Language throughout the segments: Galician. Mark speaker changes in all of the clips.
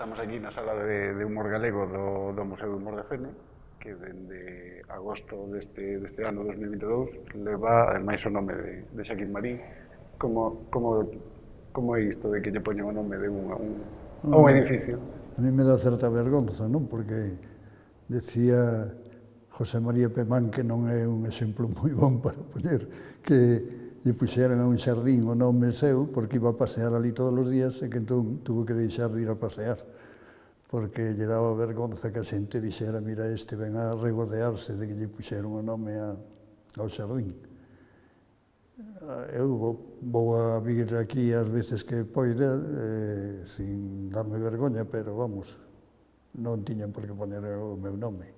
Speaker 1: Estamos aquí na sala de humor galego do Museo do Humor de Fene, que dende agosto deste ano 2022 leva ademais o nome de Xaquín Marín. Como é isto de que lle poñen o nome de un edificio?
Speaker 2: A mí me dá certa vergonza, non? Porque decía José María Pemán que non é un exemplo moi bon para poñer que lle puxeran a un xardín o nome seu porque iba a pasear ali todos os días e que entón tuvo que deixar de ir a pasear porque lle daba vergonza que a xente dixera mira este ven a regodearse de que lle puxeron o nome ao xardín. Eu vou a vir aquí as veces que poida sin darme vergoña, pero vamos, non tiñan por que poñer o meu nome.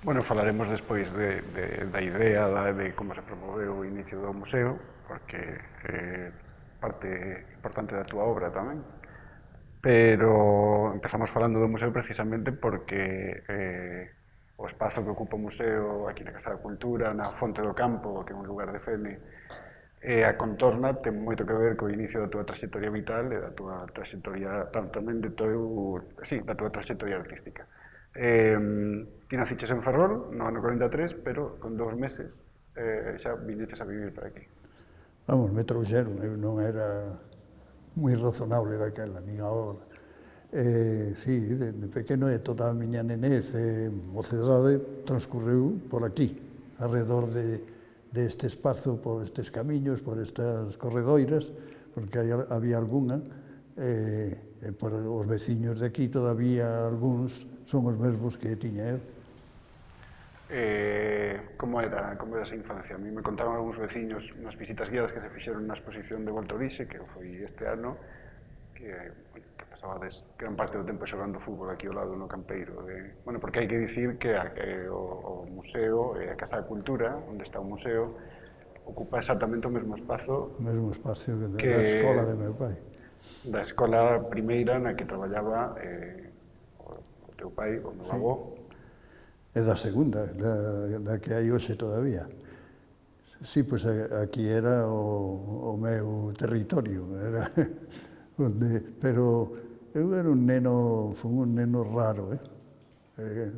Speaker 1: Bueno, falaremos despois da idea, de como se promoveu o inicio do museo, porque é parte importante da túa obra tamén. Pero empezamos falando do museo precisamente porque o espazo que ocupa o museo aquí na Casa da Cultura, na Fonte do Campo, que é un lugar de Fene, e a contorna ten moito que ver co inicio da túa trayectoria vital e da túa trayectoria tamén da túa trayectoria artística. Ti naciches en Ferrol no ano 43, pero con 2 meses xa viñeches a vivir para aquí.
Speaker 2: Vamos, me trouxeron, eu non era moi razonable daquela, nin agora. Sí, de pequeno e toda a miña nenez e mocedade transcurreu por aquí, alrededor deste espazo, por estes camiños, por estas corredoiras, porque había algunha, e por os veciños de aquí todavía algúns son os mesmos que tiña eu.
Speaker 1: Como era esa infancia? A mí me contaban algúns veciños nas visitas guiadas que se fixeron na exposición de Volta ao Orixe, que foi este ano, que pasabades gran parte do tempo xogando fútbol aquí ao lado no Campeiro. Porque hai que dicir que o museo e a Casa da Cultura, onde está o museo, ocupa exactamente o mesmo espazo
Speaker 2: da escola de meu pai.
Speaker 1: Da escola primeira na que traballaba o teu pai, o meu avó.
Speaker 2: E da segunda, da que hai hoxe todavía. Sí, pois aquí era o meu territorio, pero eu era un neno raro,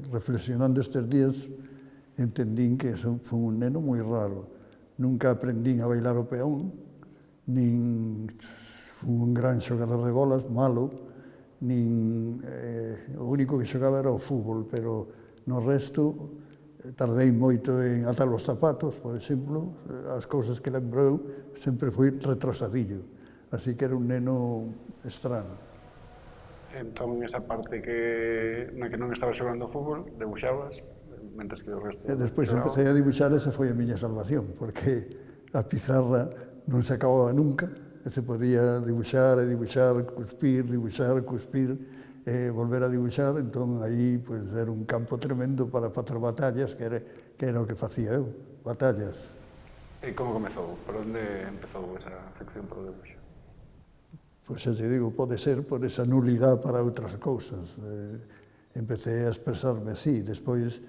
Speaker 2: reflexionando estes días entendín que fui un neno moi raro. Nunca aprendín a bailar o peón, nin fui un gran xogador de bolas, malo, nin o único que xogaba era o fútbol, pero no resto tardei moito en atar os zapatos, por exemplo, as cousas que lembro eu sempre fui retrosadillo, así que era un neno estrano.
Speaker 1: Entón, esa parte na que non estaba xogando fútbol, debuxabas, mentres que o resto...
Speaker 2: E despois empecé a dibuixar, esa foi a miña salvación, porque a pizarra non se acababa nunca, e se podía dibuixar, cuspir, volver a dibuixar, entón aí era un campo tremendo para facer batallas, que era o que facía eu, batallas.
Speaker 1: E como comezou? Por onde empezou esa afección polo dibuixo?
Speaker 2: Pois xa te digo, pode ser por esa nulidade para outras cousas. Empecé a expresarme así, despois,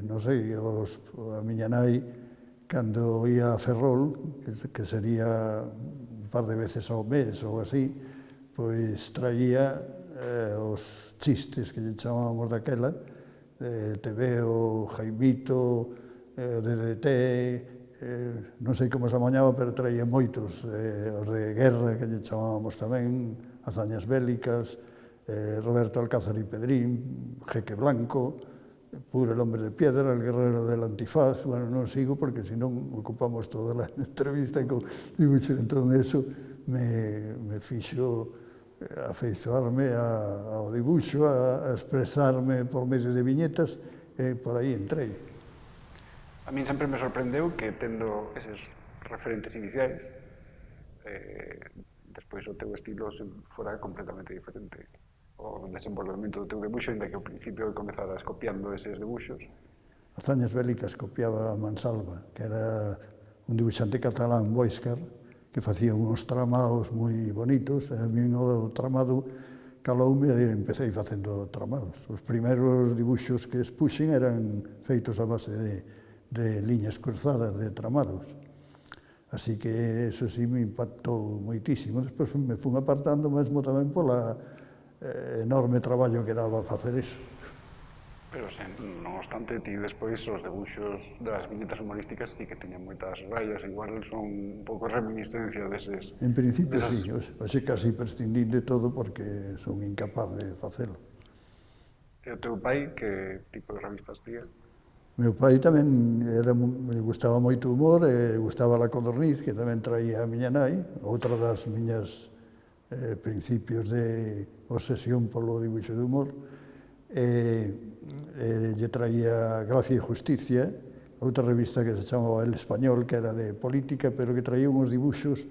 Speaker 2: non sei, a miña nai, cando ia a Ferrol, que sería un par de veces ao mes ou así, pois traía os chistes que lle chamábamos daquela, Tebeo, Jaimito, DDT, non sei como se amañaba, pero traía moitos, os de guerra que lle chamábamos tamén, Hazañas Bélicas, Roberto Alcázar y Pedrín, Jeque Blanco, Puro el hombre de piedra, el guerrero del antifaz. Bueno, non sigo porque senón ocupamos toda a entrevista con dibuixos. Entón, eso me fixo afeizoarme ao dibuixo, a expresarme por medio de viñetas, e por aí entrei.
Speaker 1: A min sempre me sorprendeu que, tendo eses referentes iniciais, despois o teu estilo fora completamente diferente. O desenvolvemento do teu debuxo, ainda que ao principio comezaras copiando eses debuxos.
Speaker 2: Hazañas Bélicas copiaba a Mansalva, que era un dibuixante catalán, Boixcar, que facía uns tramados moi bonitos, e a mí o tramado caloume e empecé facendo tramados. Os primeiros dibuxos que expuxen eran feitos a base de liñas cruzadas, de tramados. Así que eso sí me impactou moitísimo. Despois me fun apartando mesmo tamén pola enorme traballo que daba facer iso.
Speaker 1: Pero, non obstante, ti despois os debuxos das viñetas humorísticas sí que teñen moitas rayas, igual son un pouco reminiscencia deses...
Speaker 2: En principio, sí, hoxe casi prescindín de todo porque son incapaz de facelo.
Speaker 1: E o teu pai, que tipo de revistas lía?
Speaker 2: Meu pai tamén me gustaba moito o humor, e gustaba a Codorniz, que tamén traía a miña nai, outra das miñas principios de obsesión polo dibuixo de humor, lle traía Gracia e Justicia, outra revista que se chamaba El Español, que era de política, pero que traía uns dibuxos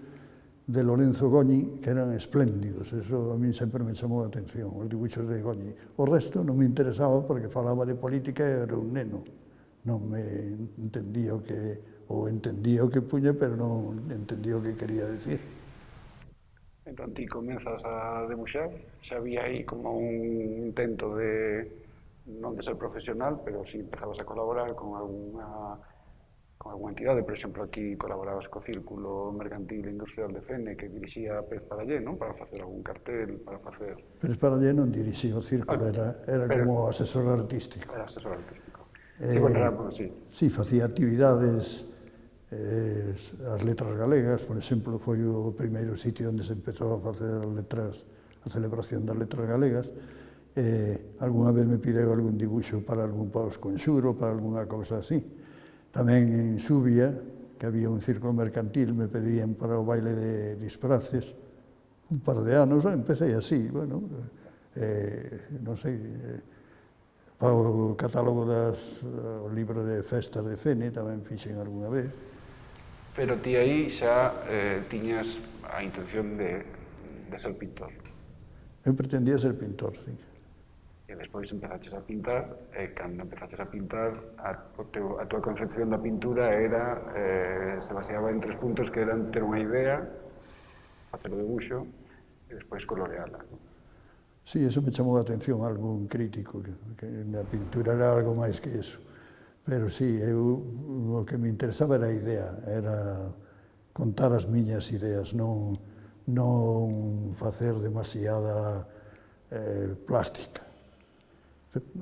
Speaker 2: de Lorenzo Goñi, que eran espléndidos. Eso a mí sempre me chamou a atención, os dibuixos de Goñi. O resto non me interesaba porque falaba de política e era un neno. Non me entendía o que, ou entendía o que puña, pero non entendía o que quería decir.
Speaker 1: Entón, ti comenzas a debuxar, xa había aí como un intento de, non de ser profesional, pero si empezabas a colaborar con algunha entidade, por exemplo, aquí colaborabas co Círculo Mercantil e Industrial de Fene, que dirixía Pérez Parallé, non? Para facer algún cartel, para facer...
Speaker 2: Pérez Parallé non dirixía o Círculo, era como asesor artístico.
Speaker 1: Era asesor artístico. Sí, bueno, era, sí.
Speaker 2: Sí, facía actividades, as letras galegas, por exemplo, foi o primeiro sitio onde se empezou a facer as letras, a celebración das letras galegas. Alguna vez me pideu algún dibuixo para algún pausconxuro, para alguna cousa así. Tamén en Xubia, que había un círculo mercantil, me pedían para o baile de disfraces un par de anos, empecé así, bueno, non sei, para o catálogo o libro de festas de Fene tamén fixen algunha vez.
Speaker 1: Pero ti aí xa tiñas a intención de ser pintor.
Speaker 2: Eu pretendía ser pintor, sí.
Speaker 1: E despois empezaches a pintar, e cando empezaches a pintar, a túa concepción da pintura era, se baseaba en 3 puntos que eran ter unha idea, facer o debuxo, e despois coloreala.
Speaker 2: Sí, eso me chamou a atención, algún crítico, que na pintura era algo máis que eso. Pero sí, o que me interesaba era a idea, era contar as miñas ideas, non facer demasiada plástica.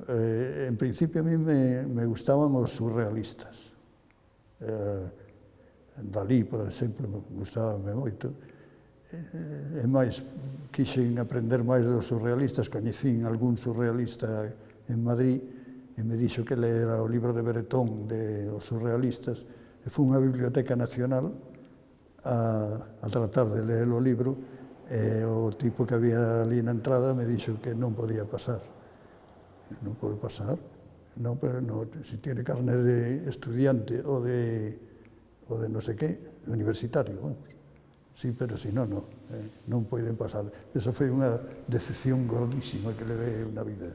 Speaker 2: En principio a mí me gustaban os surrealistas. Dalí, por exemplo, me gustaba moito. E máis, quixen aprender máis dos surrealistas, coñecín algún surrealista en Madrid, e me dixo que lera o libro de Bretón de os surrealistas, e fui á Biblioteca Nacional a tratar de ler o libro, e o tipo que había ali na entrada me dixo que non podía pasar. Non pode pasar? Non, pero no, si tiene carne de estudiante ou de non sei que, universitario, vamos. Sí, pero si non, non poden pasar. Esa foi unha decepción gordísima que levei na vida.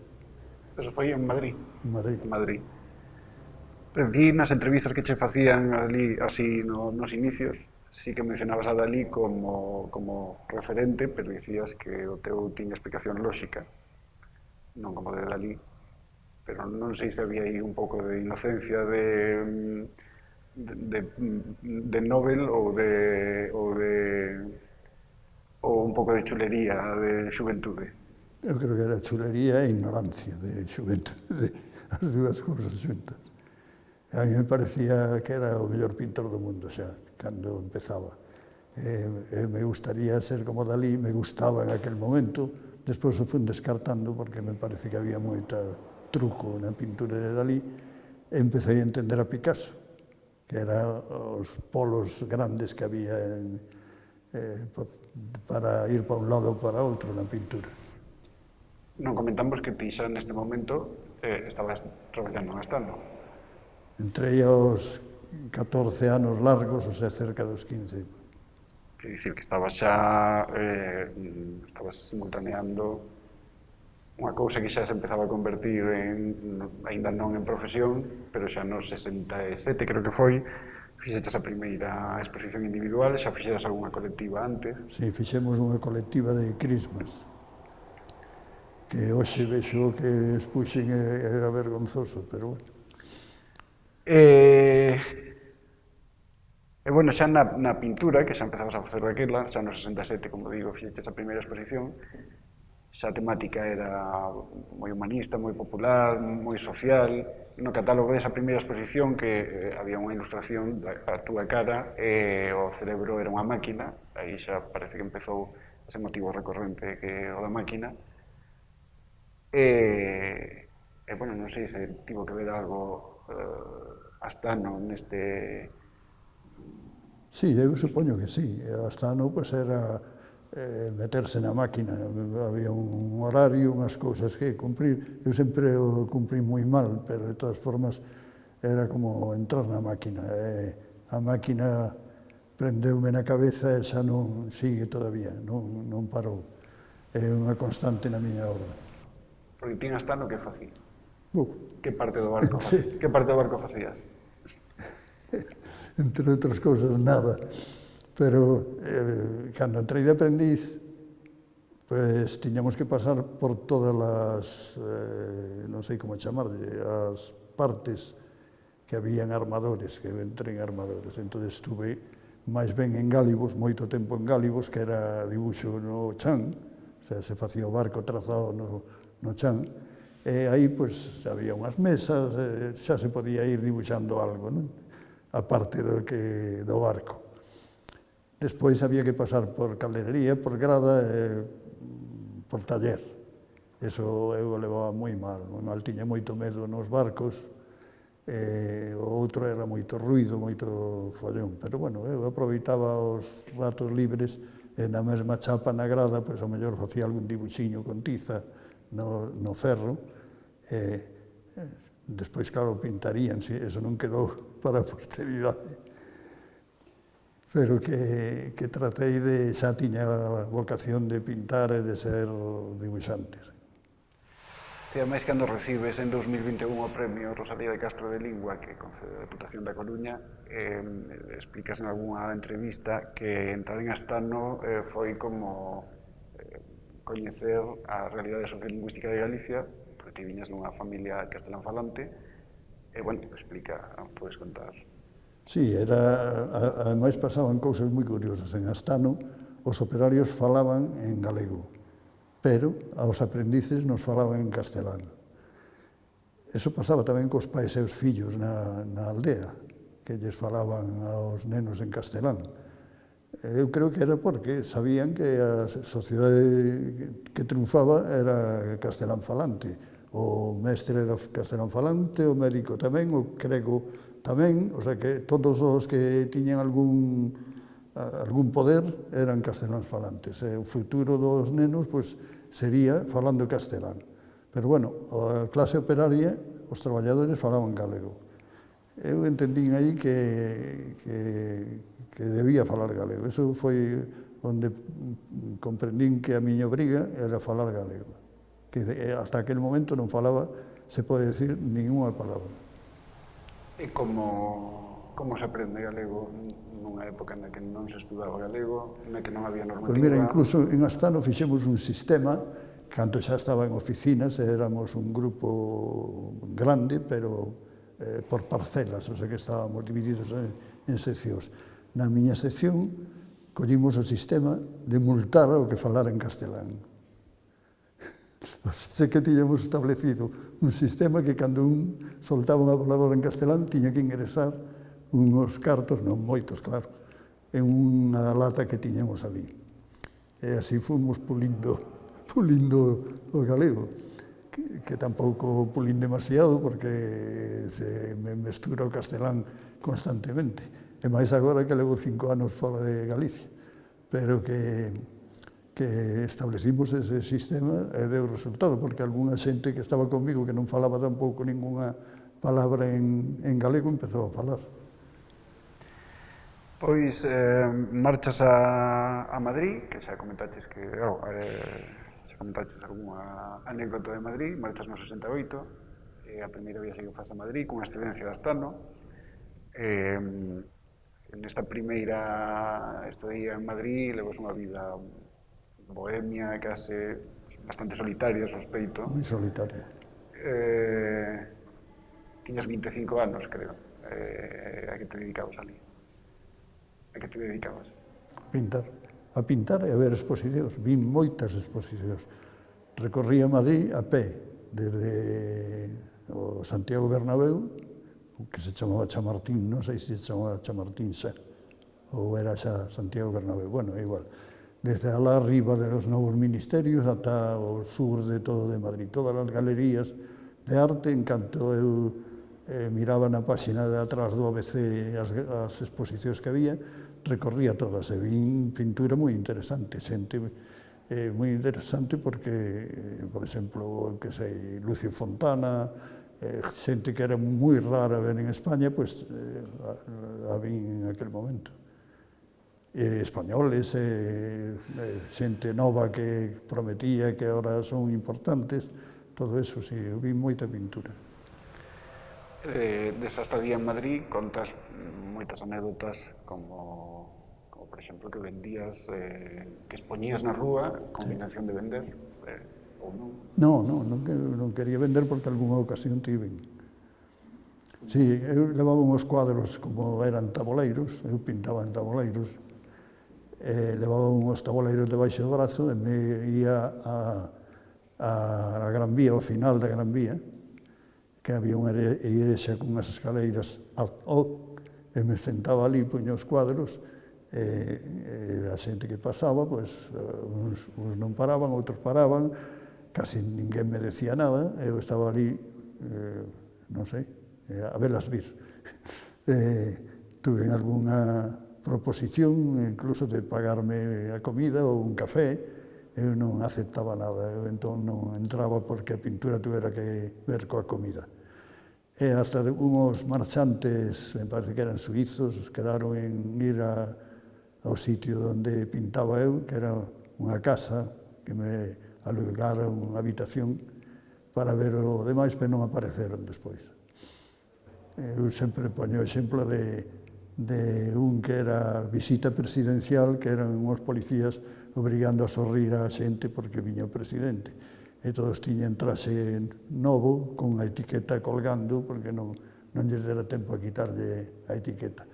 Speaker 1: Eso foi en Madrid?
Speaker 2: En Madrid.
Speaker 1: En Madrid. Pero ti, nas entrevistas que che facían ali, así, nos inicios, sí que mencionabas a Dalí como referente, pero dicías que o teu tiña explicación lóxica, non como de Dalí, pero non sei se había aí un pouco de inocencia de Nobel ou un pouco de chulería de xuventude.
Speaker 2: Eu creo que era chulería e ignorancia de xuventude, as dúas cousas xuntas. A mí me parecía que era o mellor pintor do mundo xa, cando empezaba. Me gustaría ser como Dalí, me gustaba en aquel momento, despois o fui descartando porque me parece que había moita truco na pintura de Dalí, e empecé a entender a Picasso, que eran os polos grandes que había para ir para un lado ou para outro na pintura.
Speaker 1: Non comentamos que ti xa neste momento estabas traballando en Astano.
Speaker 2: Entrei aos 14 anos largos, ou sea, cerca dos 15.
Speaker 1: É dicir, que estabas xa estabas simultaneando unha cousa que xa se empezaba a convertir aínda non en profesión, pero xa nos 67, creo que foi, fixeches a primeira exposición individual, xa fixeras algunha colectiva antes.
Speaker 2: Sí, fixemos unha colectiva de Christmas, que hoxe vexo que expuxen era vergonzoso, pero bueno.
Speaker 1: E bueno, xa na pintura, que xa empezabas a facer daquela, xa no 67, como digo, fixeches a primeira exposición, xa a temática era moi humanista, moi popular, moi social. No catálogo desa primeira exposición que había unha ilustración da túa cara e o cerebro era unha máquina, aí xa parece que empezou ese motivo recorrente que o da máquina. Bueno, non sei se tivo que ver algo Astano neste...
Speaker 2: Sí, eu supoño que sí. Astano pues, era meterse na máquina. Había un horario, unhas cousas que cumprir. Eu sempre o cumprí moi mal, pero de todas formas era como entrar na máquina. A máquina prendeume na cabeza e xa non sigue todavía, non parou. É unha constante na miña obra.
Speaker 1: Porque ti en Astano que facía? Que parte do barco facías?
Speaker 2: Entre outras cousas, nada. Pero cando entrei de aprendiz, pues tiñamos que pasar por todas as, non sei como chamarlle, as partes que habían armadores, que eu entrei en armadores. Entón estuve máis ben en Gálibos, moito tempo en Gálibos, que era dibuixo no chan, o sea, se facía o barco trazado no chan, e aí pues, había unhas mesas, xa se podía ir dibuixando algo, non? Aparte do barco. Despois había que pasar por calderería, por grada e por taller. Eso eu o levaba moi mal, tiña moito medo nos barcos, o outro era moito ruido, moito follón, pero bueno, eu aproveitaba os ratos libres e na mesma chapa na grada, pois ao mellor facía algún dibuxiño con tiza no ferro, despois, claro, pintarían, eso non quedou para a posteridade. Pero que tratei de, xa tiña a vocación de pintar e de ser dibuixante.
Speaker 1: E ademais, cando recibes en 2021 o premio Rosalía de Castro de Lingua, que concede a Deputación da Coruña, explicas en algunha entrevista que entrar en Astano foi como coñecer a realidade sociolingüística de Galicia, porque ti viñas dunha familia castelán falante, e, bueno, explica, podes contar.
Speaker 2: Sí, ademais pasaban cousas moi curiosas. En Astano, os operarios falaban en galego, pero aos aprendices nos falaban en castelán. Eso pasaba tamén cos pais e os fillos na aldea, que lles falaban aos nenos en castelán. Eu creo que era porque sabían que a sociedade que triunfaba era castelán falante. O mestre era castelán falante, o médico tamén, o grego tamén, o sea que todos os que tiñan algún poder eran casteláns falantes. O futuro dos nenos pois, sería falando castelán. Pero, bueno, a clase operaria, os traballadores falaban galego. Eu entendín aí que debía falar galego. Eso foi onde comprendín que a miña obriga era falar galego. Que hasta aquel momento non falaba, se pode decir, ninguna palabra.
Speaker 1: E como se aprende galego nunha época na que non se estudaba galego, na que non había normativa?
Speaker 2: Pois mira, incluso en Astano fixemos un sistema, cando xa estaba en oficinas, éramos un grupo grande, pero por parcelas, o sea que estábamos divididos en seccións. Na miña sección, collimos o sistema de multar ao que falara en castelán. Sei que tiñamos establecido un sistema que cando un soltaba unha voladora en castelán tiña que ingresar unhos cartos, non moitos, claro, en unha lata que tiñamos ali. E así fomos pulindo o galego, que tampouco pulín demasiado porque se me mestura o castelán constantemente. E máis agora que levo 5 anos fora de Galicia, pero que establecimos ese sistema e deu resultado, porque algunha xente que estaba comigo que non falaba tampouco ninguna palabra en galego empezou a falar.
Speaker 1: Pois marchas a Madrid, que xa comentaches que xa comentaches algunha anécdota de Madrid, marchas no 68, a primeira viaxe que faz a Madrid, cunha excedencia de Astano. Nesta primeira estadía en Madrid levas unha vida bohemia, case bastante solitaria, sospeito.
Speaker 2: Moi solitaria.
Speaker 1: Tiñas 25 anos, creo. A que te dedicabas ali? A que te dedicabas?
Speaker 2: Pintar. A pintar e a ver exposicións. Vin moitas exposicións. Recorría Madrid a pé, desde o Santiago Bernabéu, que se chamaba Chamartín, non sei se se chamaba Chamartín xa, ou era xa Santiago Bernabéu, bueno, igual. Desde alá arriba de los novos ministerios ata o sur de todo de Madrid, todas as galerías de arte, en canto eu miraba na páxina de atrás do ABC as exposicións que había, recorría todas e vin pintura moi interesante, xente moi interesante porque, por exemplo, que sei, Lucio Fontana, xente que era moi rara ver en España, pois a vin en aquel momento. Españoles, xente nova que prometía que ahora son importantes, todo eso, sí, eu vi moita pintura.
Speaker 1: Desa estadía en Madrid contas moitas anécdotas como por exemplo, que vendías, que expoñías na rúa con intención de vender, ou non?
Speaker 2: Non quería vender porque algunha ocasión tiven. Sí, eu levaba uns cuadros como eran taboleiros, eu pintaba en taboleiros, levaba uns taboleiros debaixo do brazo e me ia a Gran Vía, ao final da Gran Vía, que había unha igrexa con unhas escaleiras e me sentaba ali, puña os cuadros, e a xente que pasaba, pois, uns non paraban, outros paraban, casi ninguén me decía nada, eu estaba ali, non sei, a velas vir. Tuve algunha proposición, incluso de pagarme a comida ou un café, eu non aceptaba nada, eu entón non entraba porque a pintura tuvera que ver coa comida. E hasta unhos marchantes, me parece que eran suizos, quedaron en ir ao sitio onde pintaba eu, que era unha casa que me alugaron unha habitación para ver o demais, pero non apareceron despois. Eu sempre poño o exemplo de un que era visita presidencial, que eran uns policías obrigando a sorrir a xente porque viña o presidente. E todos tiñan traxe novo, con a etiqueta colgando, porque non lles dera tempo a quitarlle a etiqueta.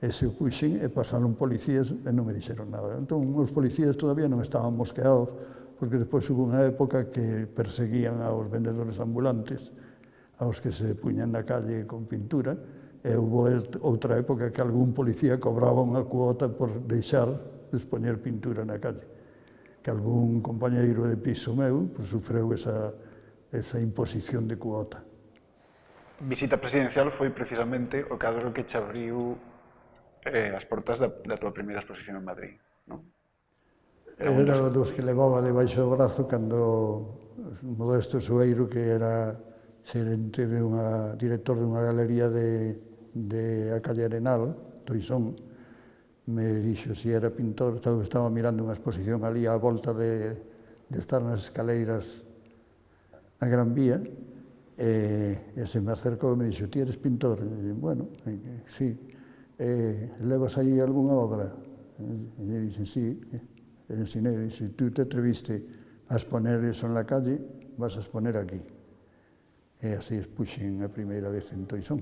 Speaker 2: E se o puxen e pasaron policías e non me dixeron nada. Entón, os policías todavía non estaban mosqueados, porque despois hubo unha época que perseguían aos vendedores ambulantes, aos que se puñan na calle con pintura, e hubo outra época que algún policía cobraba unha cuota por deixar de expoñer pintura na calle, que algún compañeiro de piso meu pues, sufreu esa imposición de cuota.
Speaker 1: Visita presidencial foi precisamente o cadro que che abriu as portas da tua primeira exposición en Madrid, non?
Speaker 2: Era dos que levaba debaixo do brazo cando Modesto Sueiro, que era xerente director dunha galería de a calle Arenal, do Isón, me dixo se era pintor, estaba mirando unha exposición ali á volta de estar nas escaleiras na Gran Vía, e se me acercou e me dixo, ti eres pintor? E dixo, bueno, sí. Levas aí algunha obra? E me dixen, sí. E ensinei, e dixo, tú te atreviste a exponer eso en la calle, vas a exponer aquí. E así expuxen a primeira vez en Toisón.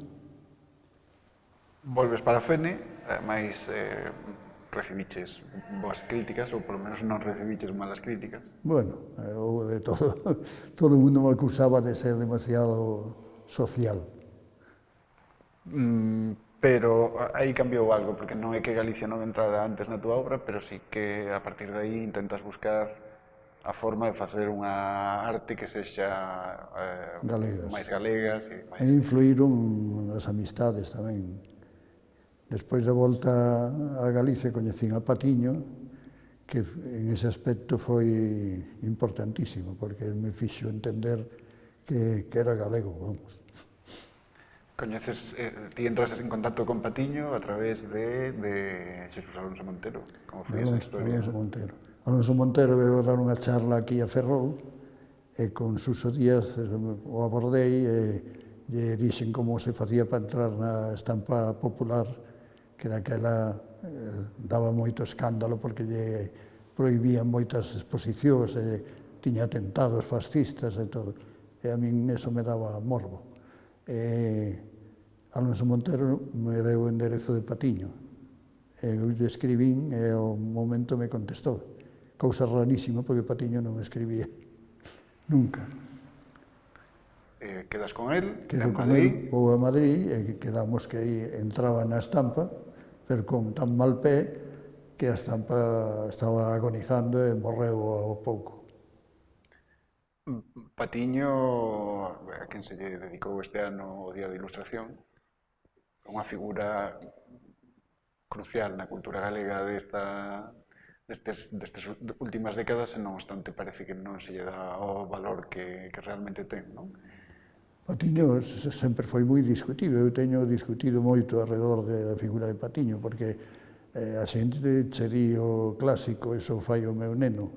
Speaker 1: Volves para Fene, mais recibiches boas críticas, ou polo menos non recibiches malas críticas.
Speaker 2: Bueno, houve de todo. Todo o mundo me acusaba de ser demasiado social.
Speaker 1: Pero aí cambiou algo, porque non é que Galicia non entrara antes na túa obra, pero sí que a partir de aí intentas buscar a forma de facer unha arte que sexa máis galegas.
Speaker 2: E influíron as amistades tamén. Despois da volta a Galicia coñecín a Patiño, que en ese aspecto foi importantísimo, porque me fixo entender que era galego, vamos.
Speaker 1: Coñeces, ti entras en contacto con Patiño a través de Xesús Alonso Montero. Como foi esa historia?
Speaker 2: Alonso Montero veio a dar unha charla aquí a Ferrol, e con Suso Díaz o abordei e lle dixen como se facía para entrar na estampa popular, que daquela daba moito escándalo porque lle prohibían moitas exposicións e tiña atentados fascistas e todo. E a min eso me daba morbo. Alonso Montero me deu o enderezo de Patiño. eu lle escribín e ao momento me contestou. Cousa rarísima, porque Patiño non escribía nunca.
Speaker 1: Quedas con él,
Speaker 2: Quedo con él, vou a Madrid, e quedamos que aí entraba na estampa, pero con tan mal pé que a estampa estaba agonizando e morreu ao pouco.
Speaker 1: Patiño, a quen se lle dedicou este ano o Día da Ilustración, unha figura crucial na cultura galega destas últimas décadas, e non obstante parece que non se lle dá o valor que realmente ten, non?
Speaker 2: Patiño sempre foi moi discutido, eu teño discutido moito alrededor da figura de Patiño, porque a xente che di o clásico, eso fai o meu neno,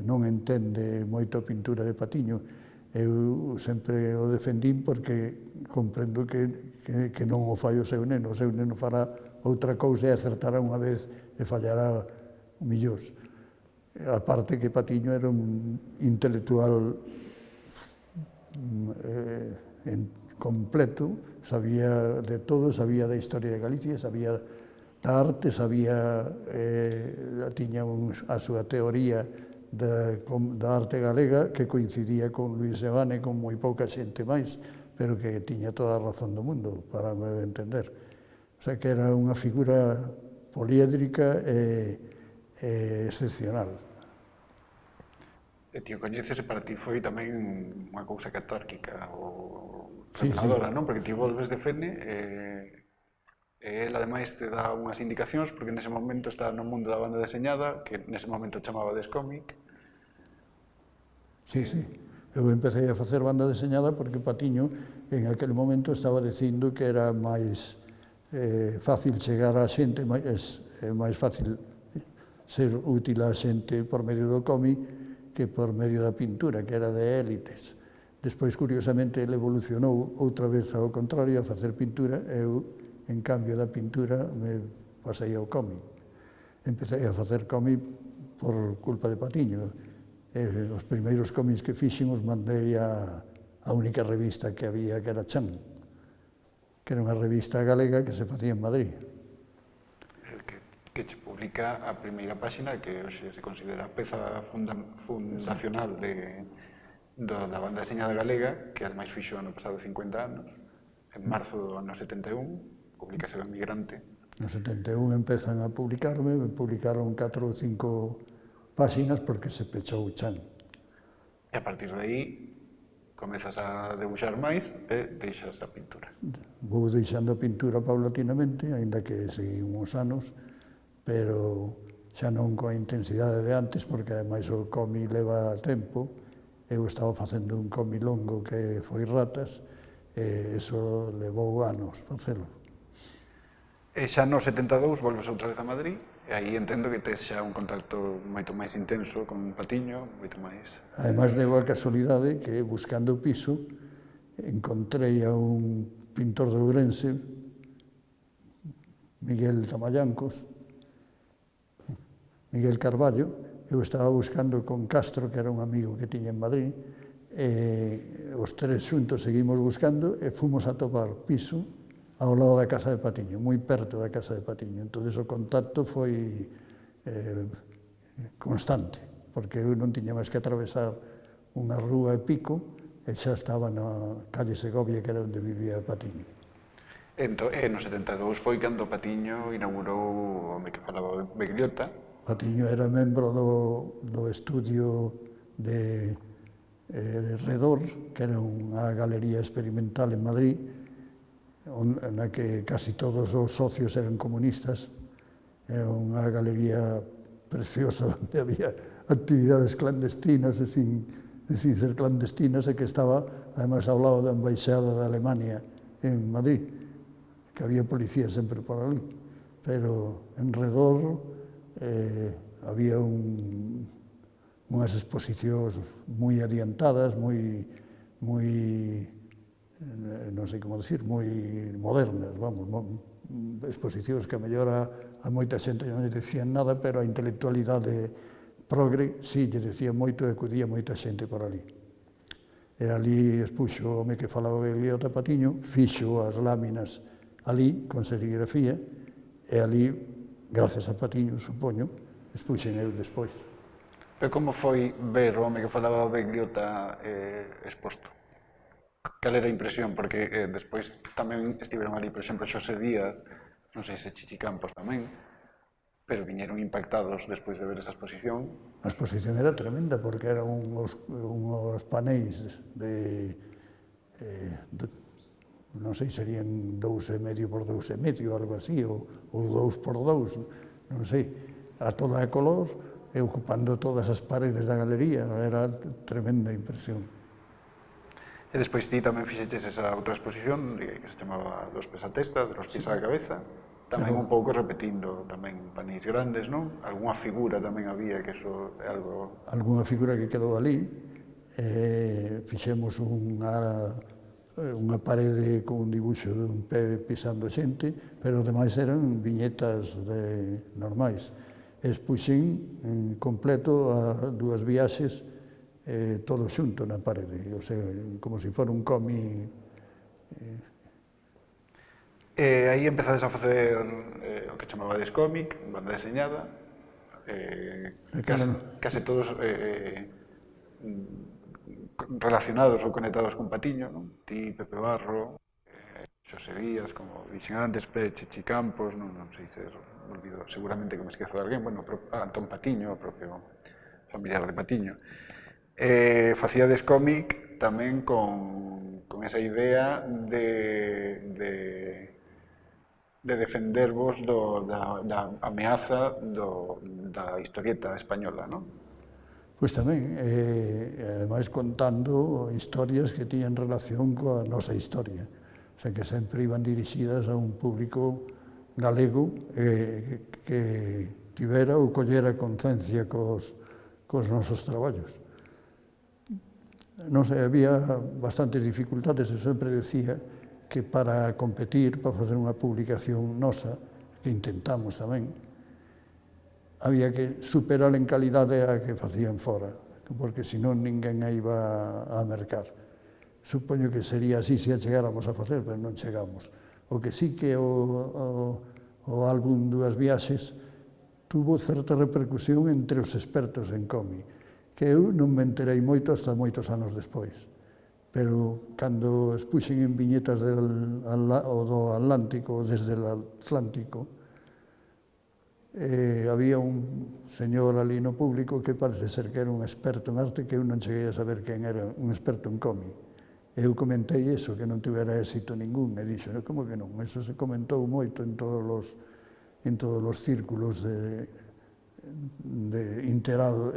Speaker 2: non entende moito a pintura de Patiño. Eu sempre o defendín porque comprendo que non o fai o seu neno fará outra cousa e acertará unha vez e fallará millóns. A parte que Patiño era un intelectual completo, sabía de todo, sabía da historia de Galicia, sabía da arte, tiña a súa teoría da arte galega que coincidía con Luís Seoane, con moi pouca xente máis, pero que tiña toda a razón do mundo, para me entender. O sea, que era unha figura poliédrica e excepcional.
Speaker 1: E ti o coñeces e para ti foi tamén unha cousa catárquica ou reveladora, non? Porque ti volves de Fene e el, ademais, te dá unhas indicacións, porque nese momento está no mundo da banda deseñada, que nese momento chamaba Descómic.
Speaker 2: Sí. Eu empecé a facer banda deseñada porque Patiño en aquel momento estaba dicindo que era máis fácil chegar á xente, máis fácil ser útil á xente por medio do cómic que por medio da pintura, que era de élites. Despois, curiosamente, ele evolucionou outra vez ao contrario, a facer pintura, e eu, en cambio da pintura, me pasei ao cómic. Empecé a facer cómic por culpa de Patiño. Os primeiros cómics que fixen os mandei a única revista que había, que era Chan, que era unha revista galega que se facía en Madrid.
Speaker 1: Que che publica a primeira páxina, que hoxe se considera a peza fundacional da banda deseñada galega, que ademais fixo ano pasado 50 anos, en marzo do ano 71, publicase o Emigrante.
Speaker 2: No 71 empezan a publicarme, me publicaron 4 ou 5 páxinas porque se pechou o Chan.
Speaker 1: E a partir de aí comezas a debuxar máis e deixas a pintura.
Speaker 2: Vou deixando a pintura paulatinamente, aínda que seguí uns anos, pero xa non coa intensidade de antes, porque ademais o cómic leva tempo. Eu estaba facendo un cómic longo que foi Ratas, e iso levou anos facelo.
Speaker 1: E xa no 72 volves outra vez a Madrid, e aí entendo que tes xa un contacto moito máis intenso con Patiño, moito máis...
Speaker 2: Ademais, deu a casualidade que, buscando piso, encontrei a un pintor de Ourense, Miguel Tamallancos, Miguel Carballo. Eu estaba buscando con Castro, que era un amigo que tiña en Madrid, e os tres xuntos seguimos buscando e fomos a topar piso ao lado da casa de Patiño, moi perto da casa de Patiño. Entón, o contacto foi constante, porque eu non tiña máis que atravesar unha rúa e pico e xa estaba na calle Segovia, que era onde vivía Patiño.
Speaker 1: E no 72 foi cando Patiño inaugurou o que falaba Begliota.
Speaker 2: Patiño era membro do estudio de Redor, que era unha galería experimental en Madrid, na que casi todos os socios eran comunistas. Era unha galería preciosa, onde había actividades clandestinas e sin ser clandestinas, e que estaba, además, ao lado da embaixada da Alemania en Madrid, que había policía sempre por ali. Pero en Redor había unhas exposicións moi adiantadas, moi non sei como decir, moi modernas, vamos, exposicións que a mellor a moita xente non lle decían nada, pero a intelectualidade progre, sí, lle decía moito e acudía moita xente por ali. E ali expuxo o home que falaba Begliota, Patiño, fixo as láminas ali, con serigrafía, E ali, gracias a Patiño, supoño, expuxen eu despois.
Speaker 1: Pero como foi ver o home que falaba Begliota exposto? Cal era a impresión? Porque despois tamén estiveron ali, por exemplo, Xosé Díaz, non sei se Chichi Campos tamén, pero viñeron impactados despois de ver esa exposición.
Speaker 2: A exposición era tremenda, porque eran uns paneis non sei, serían 2,5 por 2,5, algo así, ou 2 por 2, non sei, a toda a color, e ocupando todas as paredes da galería, era tremenda impresión.
Speaker 1: E despois ti tamén fixeches esa outra exposición que se chamaba Dos pés a testa, dos pés á cabeza, tamén un pouco repetindo tamén panéis grandes, non? Algúna figura tamén había, que eso é algo...
Speaker 2: Algúna figura que quedou ali, fixemos unha parede con un dibuixo dun pé pisando xente, pero ademais eran viñetas normais. Expuxen en completo a 2 viaxes todo xunto na parede, o sea, como se fora un cómic.
Speaker 1: Aí empezades a facer o que chamabades cómic, banda deseñada, case todos relacionados ou conectados con Patiño, non? Ti, Pepe Barro, Xosé Díaz, como dixen antes, Chichi Campos, non sei se olvido, seguramente que me esquezo de alguén, bueno, Antón Patiño, o propio familiar de Patiño. Facíades cómic tamén con esa idea de defendervos da ameaza da historieta española, non?
Speaker 2: Pois tamén, ademais contando historias que tiñan relación coa nosa historia, o sea, que sempre iban dirixidas a un público galego que tivera ou collera conciencia cos nosos traballos. Non sei, había bastantes dificultades, eu sempre decía que para competir, para facer unha publicación nosa, que intentamos tamén, había que superar en calidade a que facían fora, porque senón ninguén a iba a mercar. Supoño que sería así se a chegáramos a facer, pero non chegamos. O que sí que o álbum 2 viaxes tuvo certa repercusión entre os expertos en cómic, que eu non me enterei moito hasta moitos anos despois. Pero cando expuxen en viñetas do Atlántico, desde o Atlántico, había un señor ali no público que parece ser que era un experto en arte, que eu non cheguei a saber quen era un experto en cómic. Eu comentei eso, que non tivera éxito ningún, e dixo, como que non? Eso se comentou moito en todos os círculos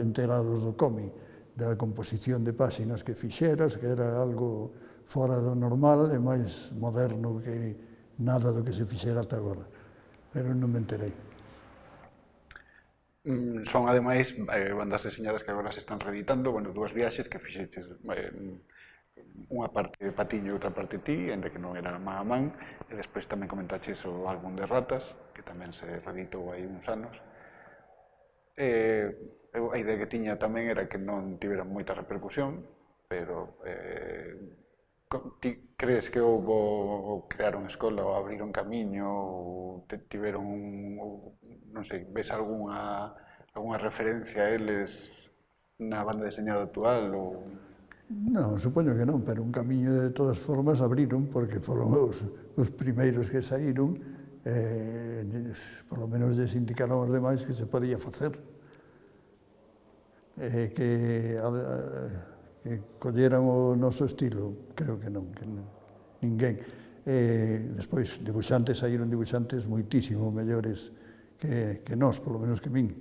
Speaker 2: enterados do cómic, da composición de páxinas que fixeras, que era algo fora do normal e máis moderno que nada do que se fixera ata agora. Pero non me enterei.
Speaker 1: Son, ademais, bandas deseñadas que agora se están reeditando, bueno, 2 viaxes que fixeches unha parte de Patiño e outra parte ti, ende que non era man a man, e despois tamén comentaches o álbum de Ratas, que tamén se reeditou hai uns anos. A idea que tiña tamén era que non tivera moita repercusión, pero ti crees que houbo, crearon escola ou abriron camiño ou tiveron, non sei, ves algunha referencia a eles na banda deseñada actual ou...
Speaker 2: Non, supoño que non, pero un camiño de todas formas abriron, porque foron os primeiros que saíron, por lo menos lles indicaron aos demais que se podía facer. Que colleran o noso estilo, creo que non, ninguén. Despois, dibuixantes, saíron dibuixantes moitísimo mellores que nós, por lo menos que min,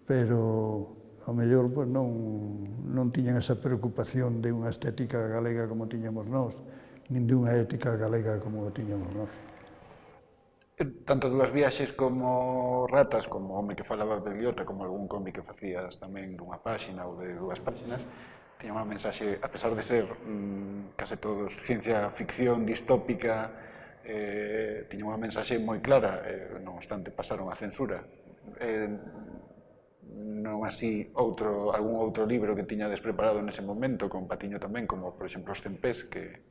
Speaker 2: pero ao mellor non tiñan esa preocupación de unha estética galega como tiñamos nós, nin de unha ética galega como tiñamos nós.
Speaker 1: Tanto 2 viaxes como Ratas, como o home que falaba Begliota, como algún cómic que facías tamén dunha páxina ou de 2 páxinas, tiña unha mensaxe, a pesar de ser case todos ciencia ficción distópica, tiña unha mensaxe moi clara, non obstante pasaron a censura. Non así algún outro libro que tiñades preparado nese momento, con Patiño tamén, como, por exemplo, Os Cempés, que...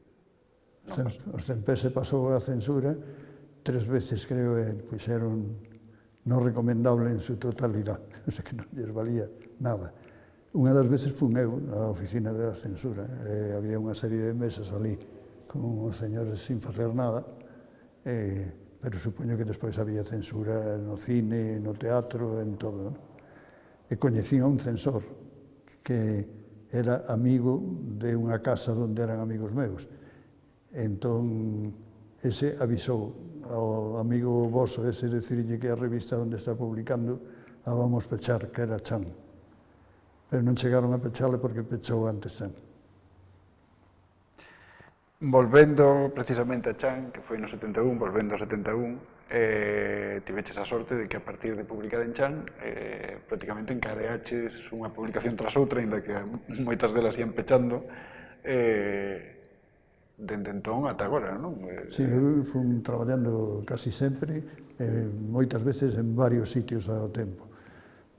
Speaker 2: Os Cempés se pasou a censura, 3 veces, creo, e puxeron non recomendable en su totalidade, o sea que non lles valía nada. Unha das veces fun eu á oficina da censura, había unha serie de mesas ali con os señores sin facer nada, pero supoño que despois había censura no cine, no teatro, en todo. E coñecín a un censor que era amigo de unha casa onde eran amigos meus. Entón, ese avisou ao amigo voso ese decirlle que a revista onde está publicando a vamos pechar, que era Chan. Pero non chegaron a pecharle porque pechou antes Chan.
Speaker 1: Volvendo precisamente a Chan, que foi no 71, volvendo ao 71, tiveches a sorte de que a partir de publicar en Chan prácticamente encadeaches unha publicación tras outra, ainda que moitas delas ian pechando, dende entón ata agora, non?
Speaker 2: Sí, eu fui traballando casi sempre, moitas veces en varios sitios ao tempo.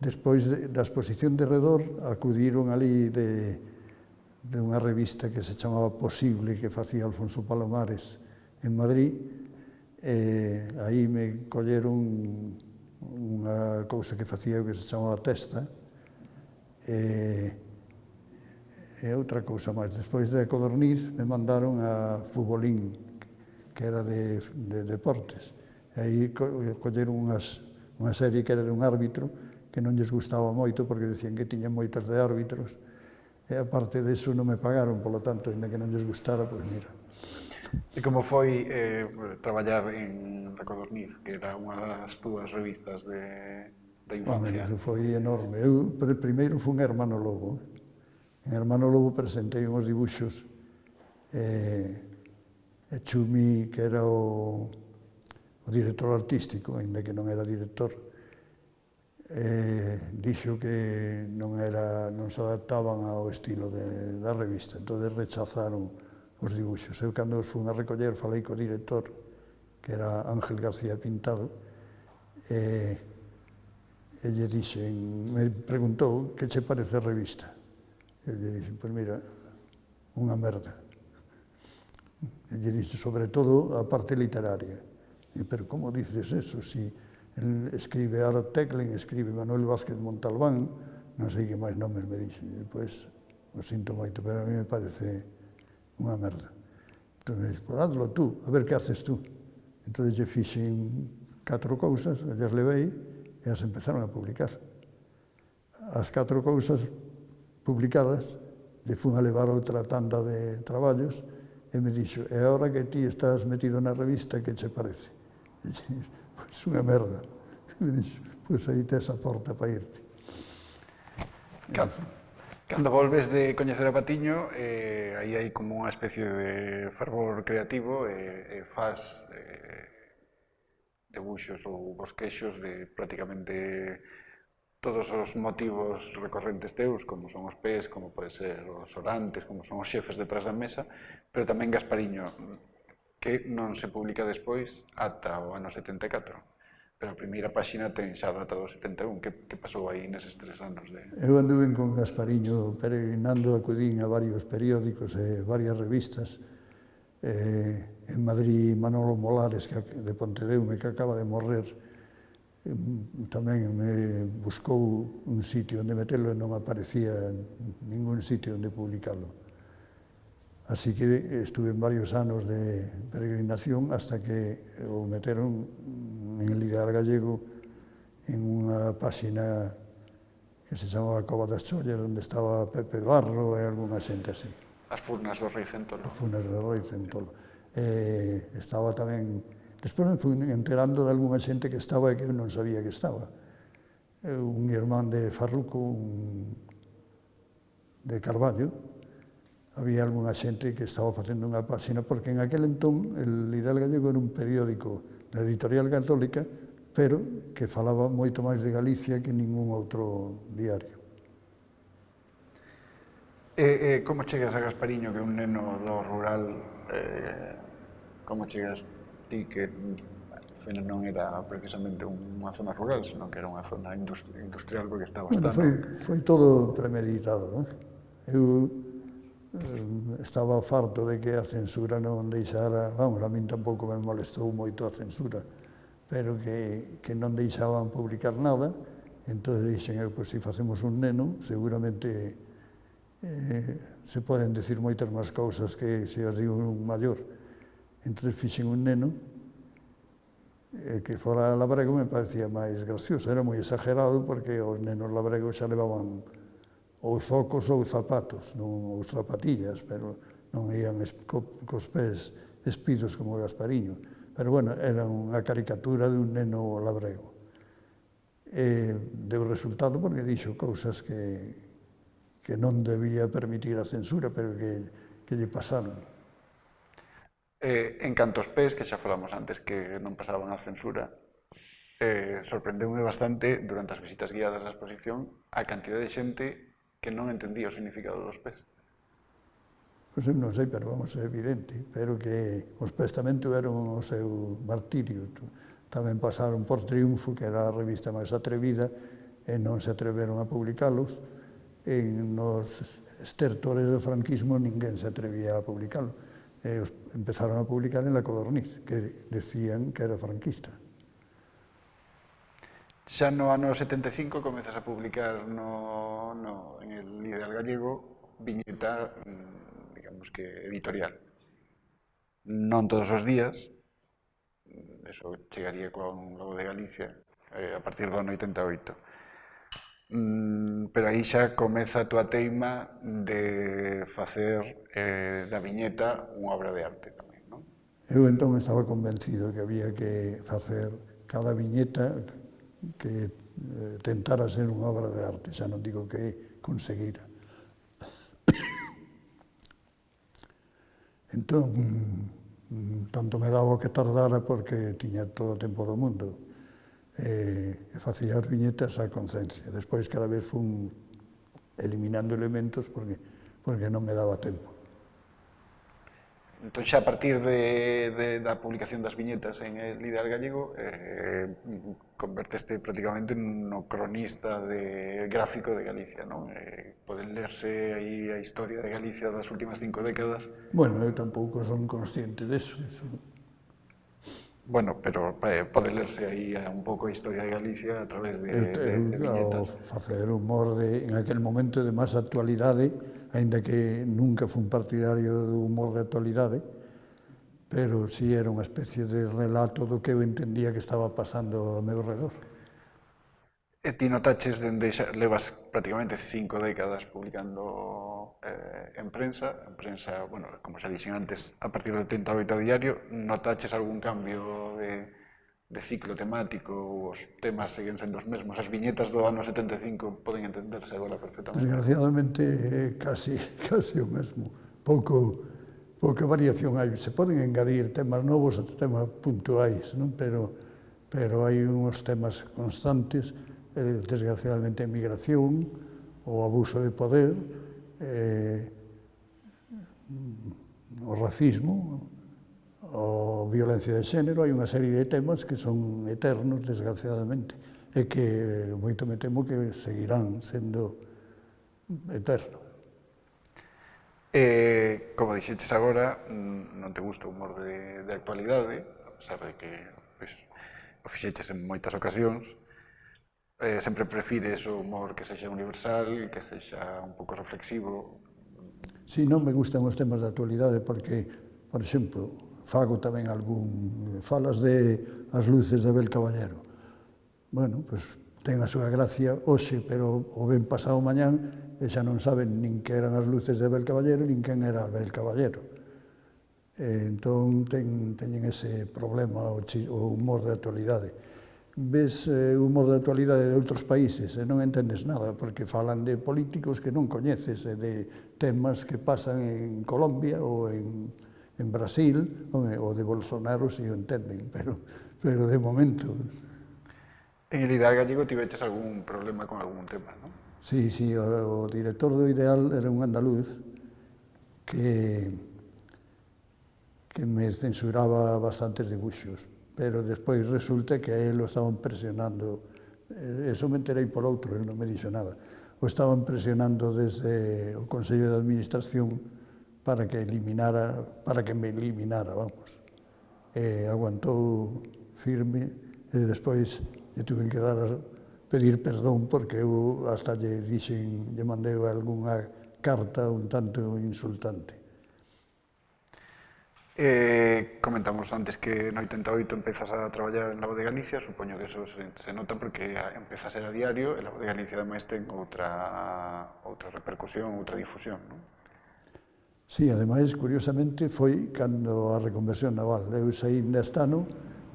Speaker 2: Despois da exposición de Redor, acudiron ali de unha revista que se chamaba Posible, que facía Alfonso Palomares en Madrid, aí me colleron unha cousa que facía eu que se chamaba Testa, e outra cousa máis. Despois de Codorniz me mandaron a Futbolín, que era de deportes. E aí colleron unha serie que era de un árbitro que non lles gustaba moito porque decían que tiñan moitas de árbitros, e aparte deso non me pagaron, polo tanto, ainda que non lles gustara, pois mira.
Speaker 1: E como foi traballar en Codorniz, que era unha das túas revistas da infancia?
Speaker 2: Home, foi enorme. Eu primeiro fui en Hermano Lobo. En Hermano Lobo presentei uns dibuixos e Chumi, que era o director artístico, ainda que non era director, dixo que non se adaptaban ao estilo da revista, entón rechazaron os dibuixos. Eu, cando os fun a recoller, falei co director, que era Ángel García Pintado, e lle dixen, me preguntou que che parece a revista. E lle dixen, pois mira, unha merda. E lle dixen, sobre todo, a parte literaria. E, pero como dices eso, si escribe Art Teclen, escribe Manuel Vázquez Montalbán, non sei que máis nomes me dixen, e pois, o sinto moito, pero a mí me parece unha merda. Entón, me dixen, pois hazlo tú, a ver que haces tú. Entón, lle fixen 4 cousas, ellas levei, e as empezaron a publicar. As 4 cousas publicadas, lle fun a levar outra tanda de traballos, e me dixo, e agora que ti estás metido na revista, que che parece? E dixen, pois unha merda. E me dixo, pois aí tes a porta para irte.
Speaker 1: Cando volves de coñecer a Patiño, aí hai como unha especie de fervor creativo e faz debuxos ou bosquexos de prácticamente todos os motivos recorrentes teus, como son os pés, como pode ser os orantes, como son os xefes detrás da mesa, pero tamén Gaspariño, que non se publica despois ata o ano 74. Pero a primeira páxina ten xa a data do 71. Que pasou aí neses 3 anos?
Speaker 2: Eu anduve con Gaspariño peregrinando, acudín a varios periódicos e varias revistas. En Madrid, Manolo Molares, de Pontedeume, que acaba de morrer, tamén me buscou un sitio onde metelo e non aparecía ningún sitio onde publicarlo. Así que estuve en varios anos de peregrinación hasta que o meteron en el Ideal Gallego en unha páxina que se chamaba Cova das Chollas, onde estaba Pepe Barro e algunha xente así.
Speaker 1: As furnas do Rei Centolo.
Speaker 2: As furnas do Rei Centolo. Estaba tamén... Despois me fui enterando de algunha xente que estaba e que eu non sabía que estaba. Un irmán de Farruco, de Carballo, había algunha xente que estaba facendo unha páxina, porque en aquel entón el Ideal Gallego era un periódico da editorial católica, pero que falaba moito máis de Galicia que ningún outro diario.
Speaker 1: Como chegas a Gaspariño, que é un neno do rural, como chegas ti que non era precisamente unha zona rural, senón que era unha zona industrial, porque estaba bastante...
Speaker 2: Foi todo premeditado. Eu estaba farto de que a censura non deixara, vamos, a min tampouco me molestou moito a censura, pero que non deixaban publicar nada. Entón dixen, pois, se facemos un neno, seguramente se poden decir moitas máis cousas que se as digo un maior. Entón fixen un neno que fora labrego me parecía máis gracioso, era moi exagerado porque os nenos labregos xa levaban ou zocos ou zapatos, non ou zapatillas, pero non ían cos pés espidos como o Gaspariño. Pero, bueno, era unha caricatura de un neno labrego. E deu resultado porque dixo cousas que non debía permitir a censura, pero que lle pasaron.
Speaker 1: En canto aos pés, que xa falamos antes que non pasaban a censura, sorprendeume bastante durante as visitas guiadas á exposición a cantidad de xente que non entendía o significado dos pés.
Speaker 2: Pois eu non sei, pero vamos, é evidente, pero que os pés tamén tiveron o seu martirio. Tamén pasaron por Triunfo, que era a revista máis atrevida, e non se atreveron a publicalos. Nos estertores do franquismo ninguén se atrevía a publicalo. E empezaron a publicar en La Codorniz, que decían que era franquista.
Speaker 1: Xa no ano 75 comezas a publicar en el Ideal Gallego viñeta, digamos que editorial. Non todos os días, eso chegaría con Logo de Galicia a partir do ano 88. Pero aí xa comeza a túa teima de facer da viñeta unha obra de arte tamén, non?
Speaker 2: Eu entón estaba convencido que había que facer cada viñeta que tentara ser unha obra de arte, xa non digo que conseguira. Entón, tanto me daba que tardara porque tiña todo o tempo do mundo e facía as viñetas a conciencia. Despois cada vez fun eliminando elementos porque non me daba tempo.
Speaker 1: Entón xa a partir da publicación das viñetas en el Ideal Gallego converteste prácticamente no cronista gráfico de Galicia, non? Pode lerse aí a historia de Galicia das últimas 5 décadas.
Speaker 2: Bueno, eu tampouco son consciente deso.
Speaker 1: Bueno, pero pode lerse aí un pouco a historia de Galicia a través de viñetas.
Speaker 2: Facer humor en aquel momento de máis actualidade, aínda que nunca fui un partidario do humor de actualidade, pero si era unha especie de relato do que eu entendía que estaba pasando ao meu redor.
Speaker 1: E ti notaches dende levas prácticamente 5 décadas publicando en prensa, bueno, como xa dixen antes, a partir do 88 a diario, notaches algún cambio de ciclo temático, os temas seguen sendo os mesmos, as viñetas do ano 75 poden entenderse agora perfectamente?
Speaker 2: Desgraciadamente, casi o mesmo. Pouca variación hai. Se poden engadir temas novos e temas puntuais, non? Pero hai uns temas constantes, desgraciadamente a migración, o abuso de poder, o racismo, a violencia de xénero. Hai unha serie de temas que son eternos, desgraciadamente, e que moito me temo que seguirán sendo eternos.
Speaker 1: Como dixeches agora, non te gusta o humor de actualidade, a pesar de que o fixeches en moitas ocasións. Sempre prefires o humor que sexa universal, que sexa un pouco reflexivo.
Speaker 2: Si, non me gustan os temas de actualidade porque, por exemplo, fago tamén falas de As luces de Abel Caballero. Bueno, pois ten a súa gracia hoxe, pero o ben pasado mañán e xa non saben nin que eran as luces de Abel Caballero, nin quen era Abel Caballero. Entón, teñen ese problema o humor de actualidade. Ves o humor de actualidade de outros países e non entendes nada, porque falan de políticos que non coñeces e de temas que pasan en Colombia ou en Brasil, ou de Bolsonaro si o entenden, pero de momento.
Speaker 1: En el Ideal Gallego tiveches algún problema con algún tema, non?
Speaker 2: Sí, o director do Ideal era un andaluz que me censuraba bastantes dibuixos, pero despois resulta que a él o estaban presionando, eso me enterei por outro, él non me dixo nada, o estaban presionando desde o Consello de Administración para que me eliminara, vamos. E aguantou firme e despois lle tuve que pedir perdón porque eu hasta lle mandei algunha carta un tanto insultante.
Speaker 1: Comentamos antes que no 88 empezas a traballar en La Voz de Galicia, supoño que eso se nota porque empeza a ser a diario e La Voz de Galicia ademais ten outra repercusión, outra difusión, non?
Speaker 2: Sí, ademais, curiosamente, foi cando a reconversión naval. Eu saí neste ano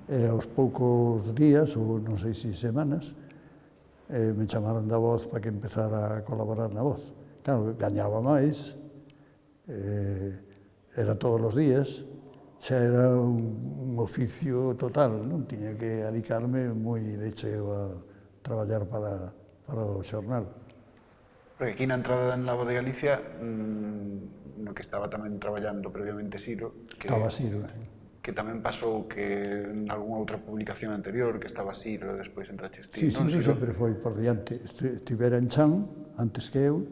Speaker 2: e aos poucos días, ou non sei se semanas, me chamaron da Voz para que empezara a colaborar na Voz. Claro, gañaba máis, era todos os días, xa era un oficio total, non? Tiña que dedicarme moi de cheo a traballar para o xornal.
Speaker 1: Porque aquí na entrada en La Voz de Galicia, no que estaba tamén traballando previamente Siro,
Speaker 2: Estaba Siro,
Speaker 1: que tamén pasou que en algunha outra publicación anterior, que estaba Siro e despois entraches ti,
Speaker 2: Sí,
Speaker 1: non?
Speaker 2: Siro sempre foi por diante. Estivera en Chan, antes que eu,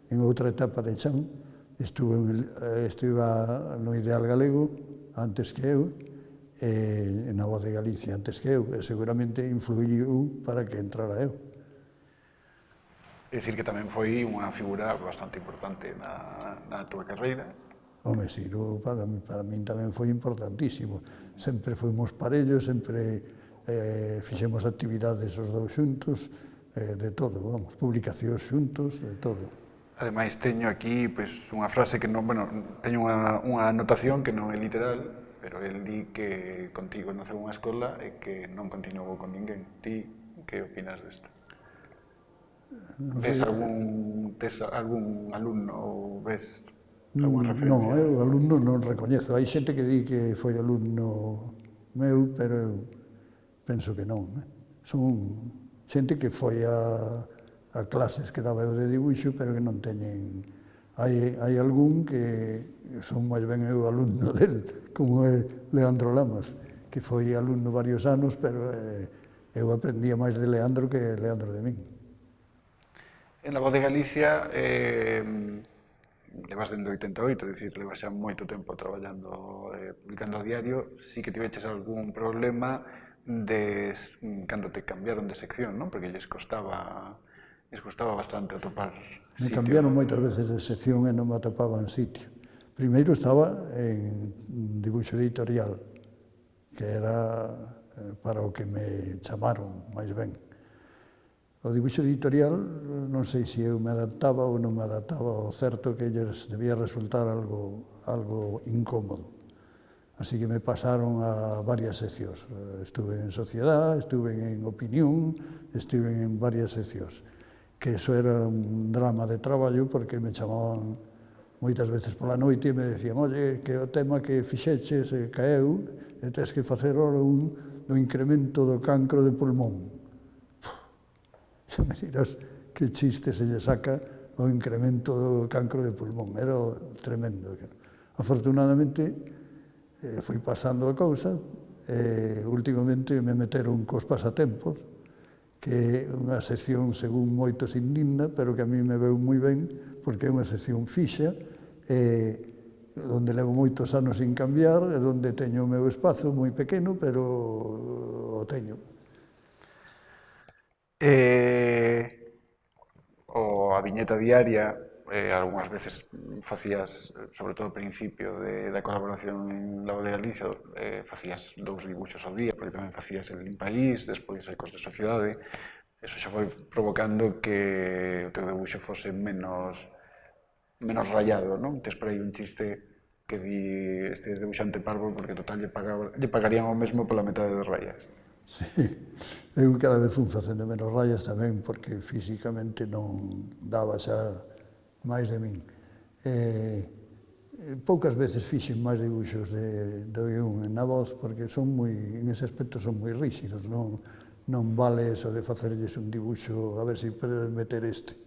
Speaker 2: en outra etapa de Chan, estuve no Ideal Galego, antes que eu, e na Voz de Galicia, antes que eu, e seguramente influiu para que entrara eu.
Speaker 1: É dicir que tamén foi unha figura bastante importante na túa carreira.
Speaker 2: Home, Siro, para min tamén foi importantísimo. Sempre fomos parellos, sempre fixemos actividades os dous xuntos, de todo, vamos, publicacións xuntos, de todo.
Speaker 1: Ademais, teño aquí unha frase que non, bueno, teño unha anotación que non é literal, pero el di que contigo naceu unha escola e que non continuou con ninguén. Ti, que opinas desto? Ves algún alumno ou ves algunha referencia?
Speaker 2: Non, eu alumno non recoñezo. Hai xente que di que foi alumno meu, pero eu penso que non. Son xente que foi a clases que daba eu de dibuixo, pero que non teñen... Hai algún que son máis ben eu alumno del, como é Leandro Lamas, que foi alumno varios anos, pero eu aprendía máis de Leandro que Leandro de min.
Speaker 1: En La Voz de Galicia levas dende 88, é dicir, levas xa moito tempo traballando, publicando a diario, sí que tiveches algún problema cando te cambiaron de sección, non? Porque lles costaba bastante atopar
Speaker 2: Me
Speaker 1: sitio.
Speaker 2: cambiaron moitas veces de sección e non me atopaban sitio. Primeiro estaba en dibuixo editorial, que era para o que me chamaron máis ben. O dibuixo editorial, non sei se eu me adaptaba ou non me adaptaba, o certo que lles debía resultar algo incómodo. Así que me pasaron a varias seccións. Estuve en Sociedade, estuve en Opinión, estuve en varias seccións. Que eso era un drama de traballo porque me chamaban moitas veces pola noite e me decían: oye, que o tema que fixeches caeu e tens que facer ora do incremento do cancro de pulmón. Xa me dirás que chiste se lle saca o incremento do cancro de pulmón. Era tremendo. Afortunadamente, foi pasando a cousa e últimamente me meteron cos pasatempos, que é unha sección, según moitos, indigna, pero que a mí me veu moi ben, porque é unha sección fixa, onde levo moitos anos sin cambiar, e onde teño o meu espazo moi pequeno, pero o teño.
Speaker 1: A viñeta diaria, algunhas veces facías, sobre todo ao principio da colaboración en La Voz de Galicia, facías 2 dibuixos ao día, porque tamén facías el País, despois Ecos de Sociedade. Eso xa foi provocando que o teu dibuixo fose menos rayado, non? Tes por aí un chiste que di este dibuixante parvo porque total lle pagarían o mesmo pola metade de rayas.
Speaker 2: Sí, eu cada vez fui facendo menos rayas tamén, porque físicamente non daba xa máis de min. Poucas veces fixen máis dibuixos de un na Voz, porque en ese aspecto son moi rígidos, non vale eso de facerlles un dibuixo, a ver se podes meter este.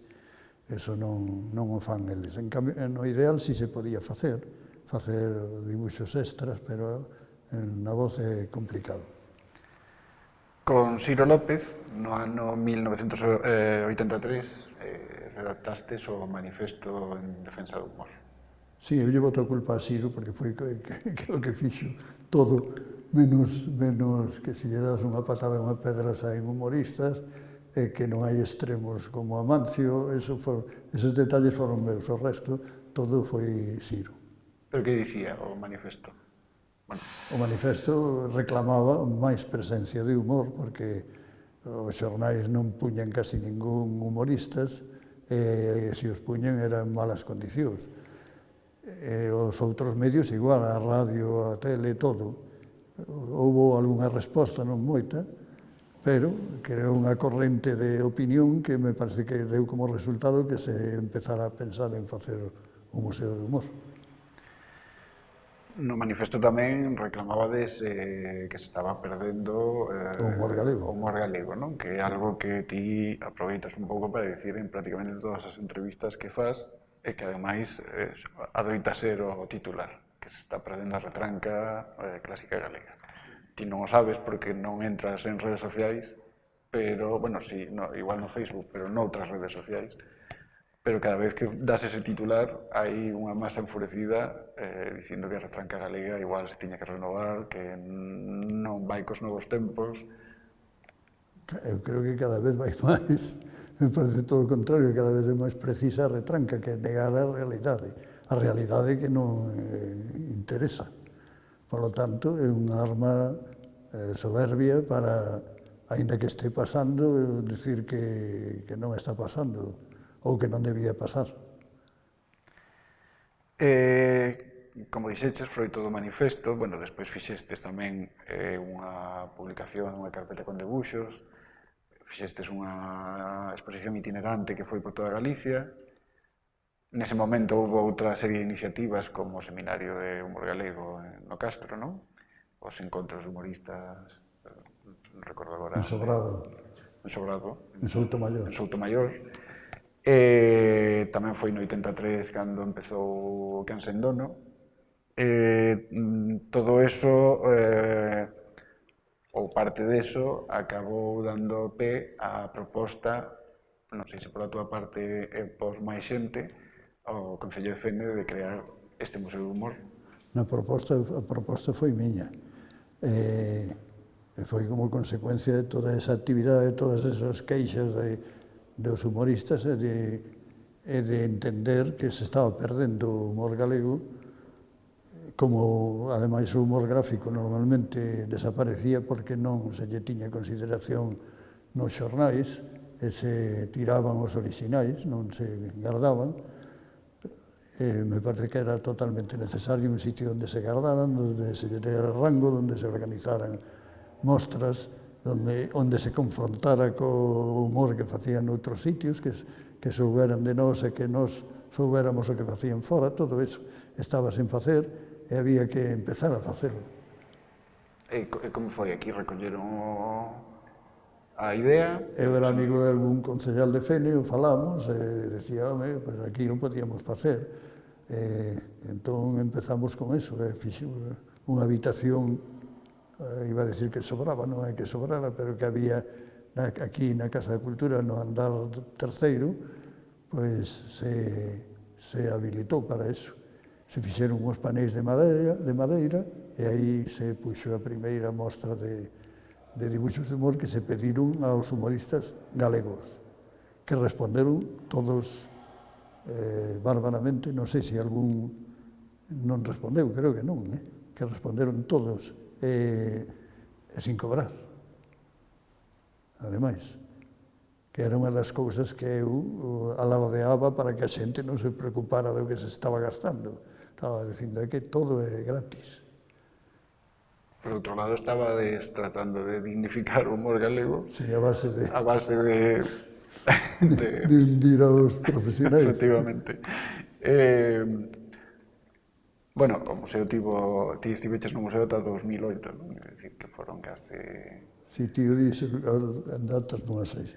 Speaker 2: Eso non o fan eles. En cambio, no ideal si se podía facer dibuixos extras, pero na Voz é complicado.
Speaker 1: Con Siro López, no ano 1983, redactastes o Manifesto en Defensa do Humor.
Speaker 2: Sí, eu lle boto a culpa a Siro, porque foi que o que fixo todo, menos que se lle das unha patada a unha pedra saen humoristas, e que non hai extremos como Amancio, esos detalles foron meus, o resto todo foi Siro.
Speaker 1: Pero que dicía o manifesto? Bueno,
Speaker 2: O manifesto reclamaba máis presencia de humor, porque os xornais non puñan casi ningún humoristas, e se os puñan eran malas condicións. E os outros medios igual, a radio, a tele, todo. Houbo algunha resposta, non moita, pero creou unha corrente de opinión que me parece que deu como resultado que se empezara a pensar en facer un museo de humor.
Speaker 1: no manifesto tamén reclamabades que se estaba perdendo
Speaker 2: O humor galego.
Speaker 1: o humor galego, non? Que é algo que ti aproveitas un pouco para dicir en prácticamente todas as entrevistas que fas, e que ademais adoita ser o titular, que se está perdendo a retranca clásica galega. Ti non o sabes porque non entras en redes sociais, pero, bueno, sí, no, igual no Facebook, pero noutras redes sociais, pero cada vez que das ese titular hai unha masa enfurecida dicindo que a retranca galega igual se tiña que renovar, que non vai cos novos tempos.
Speaker 2: Eu creo que cada vez vai máis. Me parece todo o contrario, cada vez é máis precisa a retranca, que negar a realidade que non interesa. Por lo tanto, é unha arma soberbia para, aínda que este pasando, decir que non está pasando, ou que non debía pasar.
Speaker 1: Como dixeches, froito do manifesto, bueno, despois fixestes tamén unha publicación, unha carpeta con debuxos, fixestes unha exposición itinerante que foi por toda Galicia. Nese momento houve outra serie de iniciativas como o Seminario de Humor Galego no Castro, non? Os encontros de humoristas, non recordo agora.
Speaker 2: En Sobrado.
Speaker 1: En Sobrado.
Speaker 2: En Soutomaior.
Speaker 1: En Soutomaior. Tamén foi no 83 cando empezou o Cansendono. Todo eso, ou parte deso, acabou dando pé á proposta, non sei se pola túa parte e por máis xente, ao Concello de Fene de crear este Museo do Humor.
Speaker 2: A proposta foi miña. E foi como consecuencia de toda esa actividade, de todas esas queixas dos humoristas e de entender que se estaba perdendo o humor galego, como ademais o humor gráfico normalmente desaparecía porque non se lle tiña consideración nos xornais e se tiraban os orixinais, non se gardaban. Me parece que era totalmente necesario un sitio onde se gardaran, onde se lle dera rango, onde se organizaran mostras, onde se confrontara co humor que facían noutros sitios, que souberan de nós e que nós soubéramos o que facían fora. Todo iso estaba sen facer e había que empezar a facelo.
Speaker 1: E como foi? Aquí recolleron a idea?
Speaker 2: Eu era amigo de algún concejal de Fene, o falamos, e decía, home, pues aquí o podíamos facer. Entón empezamos con eso, fixo unha habitación, iba a decir que sobraba, non é que sobrara, pero que había aquí na Casa de Cultura, no andar terceiro, pois se habilitou para eso. Se fixeron uns panéis de madeira e aí se puxo a primeira mostra de dibuixos de humor que se pediron aos humoristas galegos, que responderon todos bárbaramente. Non sei se algún non respondeu, creo que non, que responderon todos sin cobrar. Ademais, que era unha das cousas que eu alardeaba para que a xente non se preocupara do que se estaba gastando. Estaba dicindo que todo é gratis.
Speaker 1: Por outro lado, estabades tratando de dignificar o humor galego.
Speaker 2: Sí, a base de hundir aos profesionais.
Speaker 1: Efectivamente. Bueno, o museo ti estiveches no museo ata 2008, non? É dicir, que foron case...
Speaker 2: Si, tío, dixo, en datas non as sei.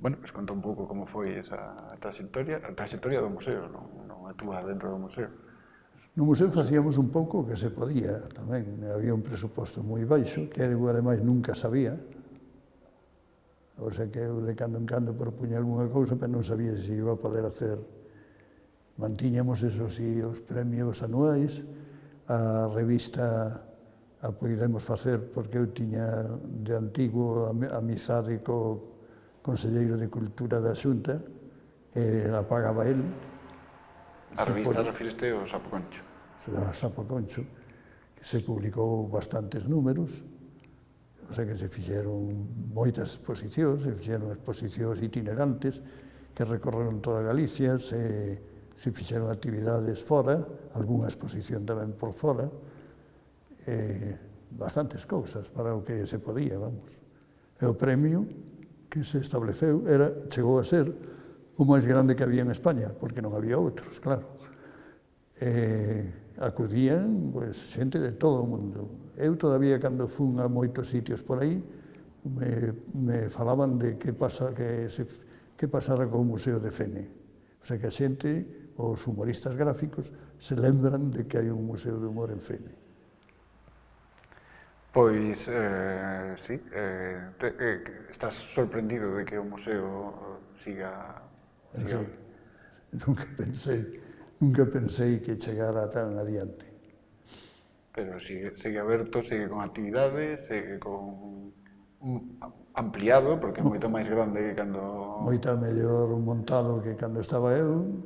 Speaker 1: Bueno, pues conta un pouco como foi esa trayectoria do museo, non a túa dentro do museo.
Speaker 2: No museo facíamos un pouco o que se podía tamén. Había un presuposto moi baixo, que eu ademais nunca sabía. O sea que eu de cando en cando propuña algunha cousa, pero non sabía se iba a poder hacer Mantiñamos, eso sí, os premios anuais, a revista a podemos facer porque eu tiña de antigo amizade co Conselleiro de Cultura da Xunta e a pagaba el.
Speaker 1: A revista refiriste ao Sapoconcho.
Speaker 2: A Sapoconcho, que se publicou bastantes números, o sea que se fixeron moitas exposicións, se fixeron exposicións itinerantes que recorreron toda Galicia, se fixeron actividades fora, algunha exposición tamén por fora, bastantes cousas para o que se podía, vamos. E o premio que se estableceu chegou a ser o máis grande que había en España, porque non había outros, claro. Acudían xente de todo o mundo. Eu todavía, cando fun a moitos sitios por aí, me falaban de que pasara co Museo de Fene. O sea que a xente, os humoristas gráficos, se lembran de que hai un museo de humor en Fene.
Speaker 1: Pois, sí, estás sorprendido de que o museo siga...
Speaker 2: Nunca pensei que chegara tan adiante.
Speaker 1: Pero sigue aberto, sigue con actividades, sigue con ampliado, porque é moito máis grande que cando...
Speaker 2: Moita mellor montado que cando estaba eu,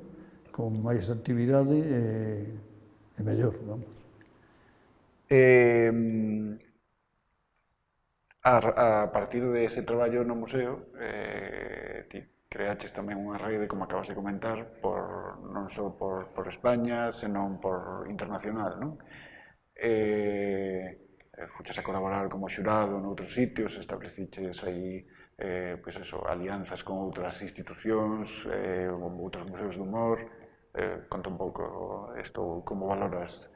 Speaker 2: con máis actividade e mellor, vamos.
Speaker 1: A partir dese traballo no museo, ti creaches tamén unha rede, como acabas de comentar, non só por España, senón por internacional, non? Fuches a colaborar como xurado noutros sitios, estableciches aí alianzas con outras institucións, outros museos de humor. Conta un pouco isto, como valoras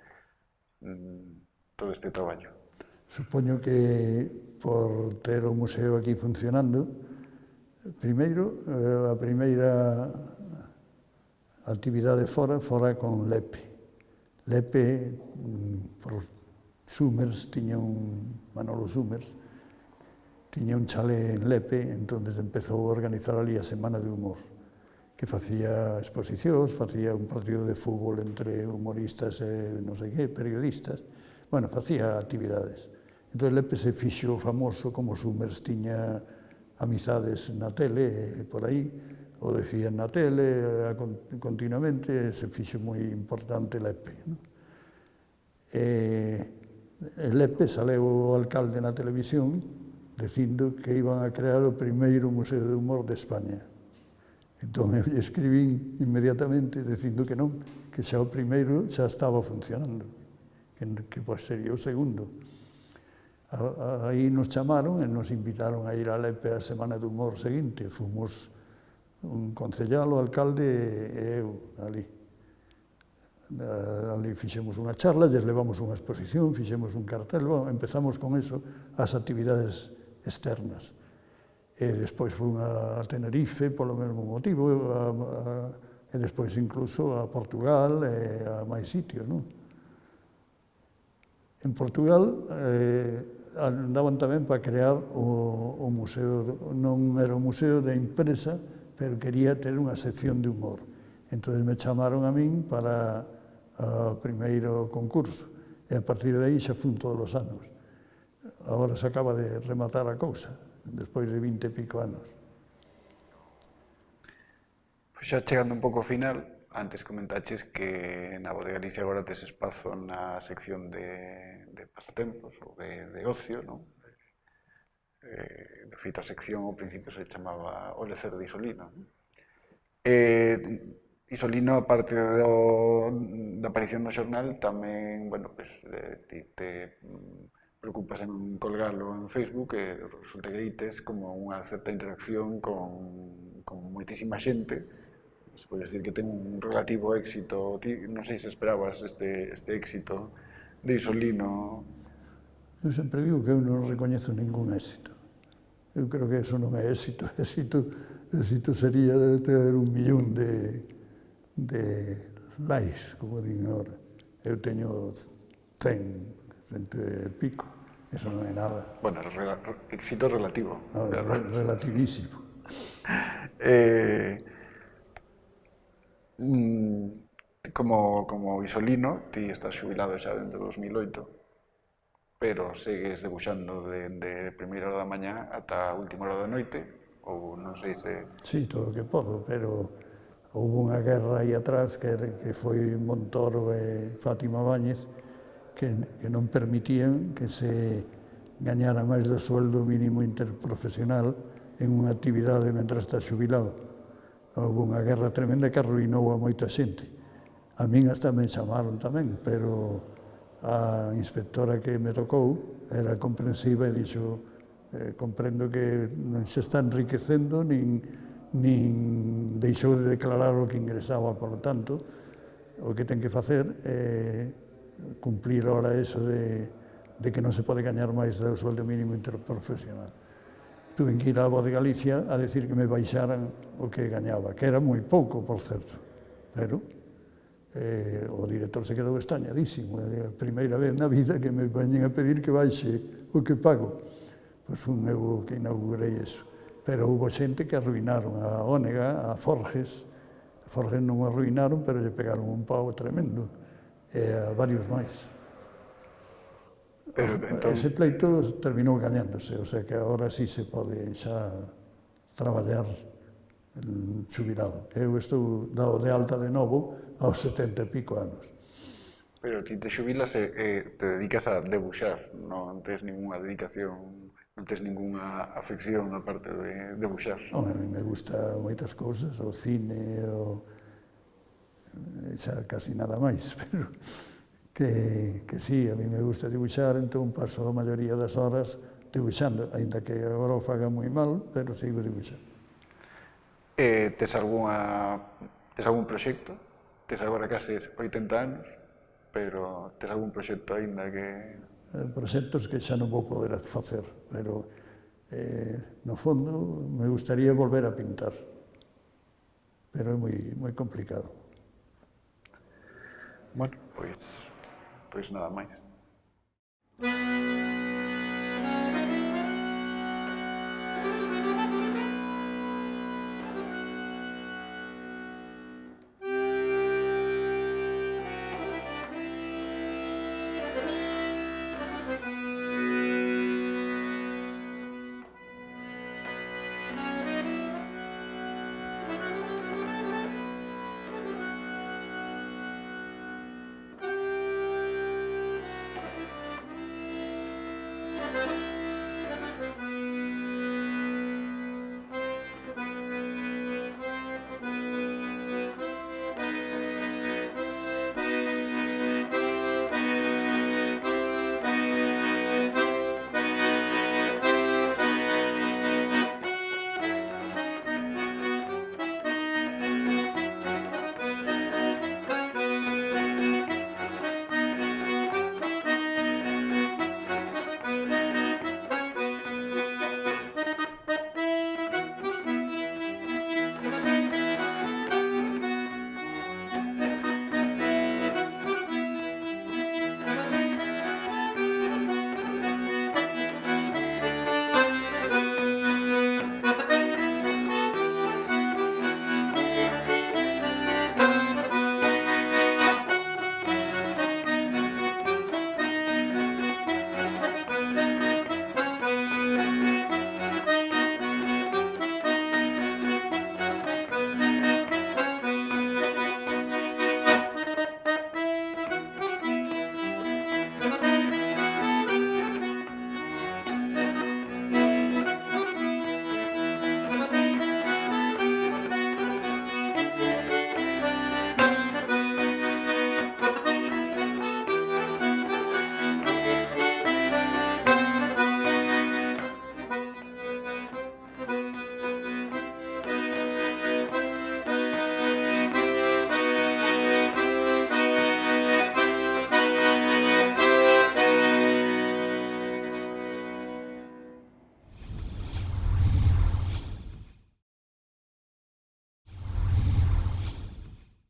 Speaker 1: todo este traballo.
Speaker 2: Supoño que por ter o museo aquí funcionando, primeiro, a primeira actividade fora con Lepe. Lepe, por Summers, Manolo Summers, tiña un chalé en Lepe, entón empezou a organizar ali a Semana de Humor, que facía exposicións, facía un partido de fútbol entre humoristas e non sei que, periodistas, bueno, facía actividades. Entón Lepe se fixo famoso como Summers tiña amizades na tele e por aí, o decían na tele continuamente, se fixo moi importante Lepe. Lepe saleu o alcalde na televisión dicindo que iban a crear o primeiro museo de humor de España. Entón eu escribín inmediatamente dicindo que non, que xa o primeiro xa estaba funcionando, que sería o segundo. Aí nos chamaron e nos invitaron a ir a Lepe a Semana de Humor seguinte. Fomos un concellal, o alcalde e eu ali. Ali fixemos unha charla, lles levamos unha exposición, fixemos un cartel, empezamos con eso, as actividades externas. E despois fun a Tenerife polo mesmo motivo, e despois incluso a Portugal e a máis sitios, non? En Portugal andaban tamén para crear o museo, non era un museo de empresa, pero quería ter unha sección de humor. Entón me chamaron a min para o primeiro concurso, e a partir de aí xa fun todos os anos. Agora se acaba de rematar a cousa, despois de 20 e pico anos.
Speaker 1: Pois xa chegando un pouco ao final, antes comentaches que na Voz de Galicia agora tes espazo na sección de pasatempos ou de ocio, non? De feito, a sección ao principio se chamaba O lecer de Isolino. Isolino, aparte da aparición no xornal, tamén, te preocupas en colgalo en Facebook e resulta que aí tes como unha certa interacción con moitísima xente. Se pode decir que ten un relativo éxito. Ti non sei se esperabas este éxito de Isolino.
Speaker 2: Eu sempre digo que eu non recoñezo ningún éxito. Eu creo que eso non é éxito. Éxito sería ter 1 millón de likes, como din agora. Eu teño 100 e pico. Eso non é nada.
Speaker 1: Bueno, éxito relativo.
Speaker 2: Relativísimo.
Speaker 1: Como Isolino, ti estás xubilado xa dende 2008, pero segues debuxando de primeira hora da mañá ata a última hora da noite, ou non sei se...
Speaker 2: Sí, todo o que podo, pero houve unha guerra aí atrás que foi Montoro e Fátima Báñez que non permitían que se gañara máis do sueldo mínimo interprofesional en unha actividade mentre está xubilado. Houve unha guerra tremenda que arruinou a moita xente. A min hasta me chamaron tamén, pero a inspectora que me tocou era comprensiva e dixo comprendo que non se está enriquecendo nin deixou de declarar o que ingresaba, por lo tanto, o que ten que facer é cumplir ahora eso de que non se pode gañar máis do sueldo mínimo interprofesional. Tuve que ir á Voz de Galicia a decir que me baixaran o que gañaba, que era moi pouco, por certo, pero o director se quedou extrañadísimo. É a primeira vez na vida que me veñen a pedir que baixe o que pago. Pois fun eu que inaugurei eso. Pero houve xente que arruinaron a Ónega, a Forges. A Forges non o arruinaron, pero lle pegaron un pau tremendo. E a varios máis.
Speaker 1: Pero, entón...
Speaker 2: Ese pleito terminou gañándose, o sea que agora sí se pode xa traballar xubilado. Eu estou dado de alta de novo aos 70 e pico anos.
Speaker 1: Pero ti te xubilas e te dedicas a debuxar, non tes ninguna dedicación, non tes ninguna afección aparte de debuxar.
Speaker 2: Non, a mí me gusta moitas cousas, o cine, xa casi nada máis, pero que sí, a mí me gusta dibuxar, entón paso a maioría das horas dibuxando, aínda que agora o faga moi mal, pero sigo dibuxando.
Speaker 1: Tes algún proxecto? Tes agora case 80 anos, pero tes algún proxecto aínda que...
Speaker 2: Proxectos que xa non vou poder facer, pero no fondo me gustaría volver a pintar, pero é moi complicado.
Speaker 1: Bueno, pois nada máis.